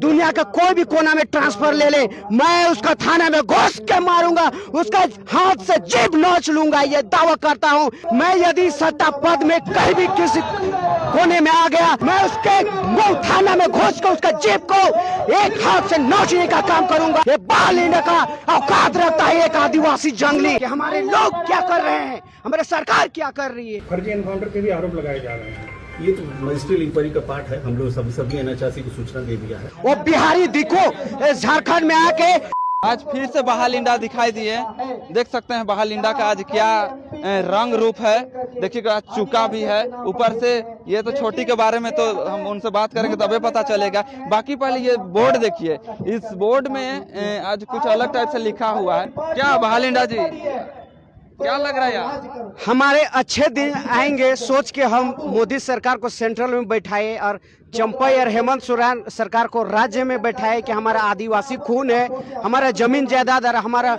दुनिया का कोई भी कोना में ट्रांसफर ले ले, मैं उसका थाना में घुस के मारूंगा, उसका हाथ से जीभ नोच लूंगा, ये दावा करता हूँ। मैं यदि सत्ता पद में कहीं भी किसी कोने में आ गया, मैं उसके मुंह थाना में घुस के उसका जीभ को एक हाथ से नोचने का काम करूंगा। ये बाल लेने का औकात रखता है एक आदिवासी जंगली। कि हमारे लोग क्या कर रहे हैं, हमारे सरकार क्या कर रही है। फर्जी एनकाउंटर के भी आरोप लगाए जा रहे हैं। ये तो मजिस्ट्रेट इंक्वायरी का पार्ट है। हम लोग सभी एनएचआरसी को सूचना दे दिया है। वो बिहारी दिखो झारखंड में आके आज फिर से बहालिंडा दिखाई दिए। देख सकते हैं बहालिंडा का आज क्या रंग रूप है। देखिएगा चूका भी है ऊपर से। ये तो छोटी के बारे में तो हम उनसे बात करेंगे तभी पता चलेगा। बाकी पहले ये बोर्ड देखिए, इस बोर्ड में आज कुछ अलग टाइप से लिखा हुआ है। क्या बहालिंडा जी, क्या लग रहा है यार? हमारे अच्छे दिन आएंगे सोच के हम मोदी सरकार को सेंट्रल में बैठाए और चंपई और हेमंत सोरेन सरकार को राज्य में बैठाए कि हमारा आदिवासी खून है, हमारा जमीन जायदाद और हमारा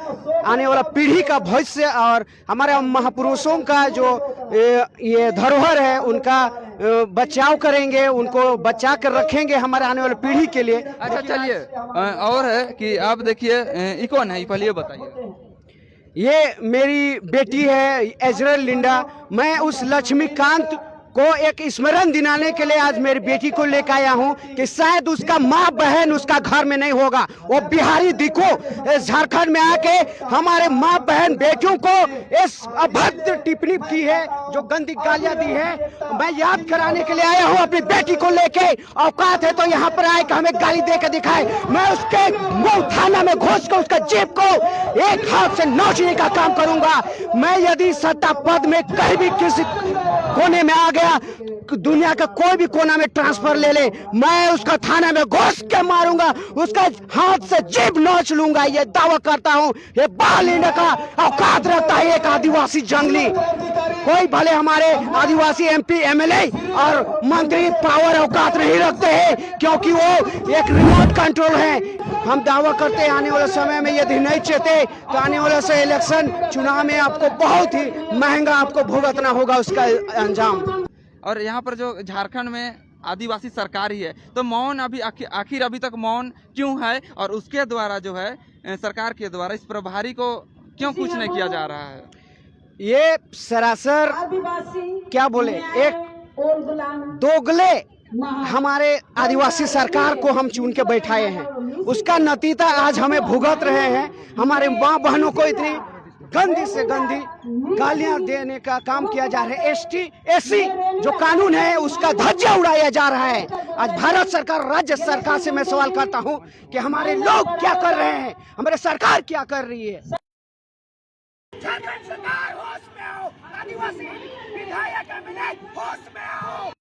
आने वाला पीढ़ी का भविष्य और हमारे महापुरुषों का जो ये धरोहर है उनका बचाव करेंगे, उनको बचा कर रखेंगे हमारे आने वाली पीढ़ी के लिए। अच्छा चलिए, और है कि आप देखिए ये कौन है, पहले बताइए। ये मेरी बेटी है इजराइल लिंडा। मैं उस लक्ष्मीकांत को एक स्मरण दिलाने के लिए आज मेरी बेटी को लेकर आया हूं कि शायद उसका माँ बहन उसका घर में नहीं होगा। वो बिहारी दिखो झारखंड में आके हमारे माँ बहन बेटियों को इस अभद्र टिप्पणी की है, जो गंदी गालियां दी है। मैं याद कराने के लिए आया हूं अपनी बेटी को लेके। औकात है तो यहाँ पर आए कि हमें गाली दे के दिखाए। मैं उसके मुंह थाना में घुस कर उसका जीभ को एक हाथ से नोचने का काम करूंगा। मैं यदि सत्ता पद में कहीं भी किसी कोने में आ गया, दुनिया का कोई भी कोना में ट्रांसफर ले ले, मैं उसका थाना में घुस के मारूंगा, उसका हाथ से जीभ नोच लूंगा, ये दावा करता हूँ। ये बाल लेने का औकात रखता है एक आदिवासी जंगली। कोई भले हमारे आदिवासी एमपी एमएलए और मंत्री पावर औकात नहीं रखते हैं, क्योंकि वो एक रिमोट कंट्रोल है। हम दावा करते हैं आने वाले समय में यदि नहीं चेते तो आने वाले से इलेक्शन चुनाव में आपको बहुत ही महंगा आपको भुगतना होगा उसका अंजाम। और यहाँ पर जो झारखंड में आदिवासी सरकार ही है, तो मौन अभी आखिर अभी तक मौन क्यों है? और उसके द्वारा जो है सरकार के द्वारा इस प्रभारी को क्यों कुछ नहीं किया जा रहा है? ये सरासर क्या बोले एक दोगले हमारे आदिवासी सरकार को हम चुन के बैठाए हैं, उसका नतीजा आज हमें भुगत रहे हैं। हमारे माँ बहनों को इतनी गंदी से गंदी गालियां देने का काम किया जा रहा है। एसटी एससी जो कानून है उसका धज्जा उड़ाया जा रहा है। आज भारत सरकार राज्य सरकार से मैं सवाल करता हूं कि हमारे लोग क्या कर रहे हैं, हमारे सरकार क्या कर रही है। झारखंड सरकार होश में आओ, आदिवासी विधायक एमएलए होश में आओ।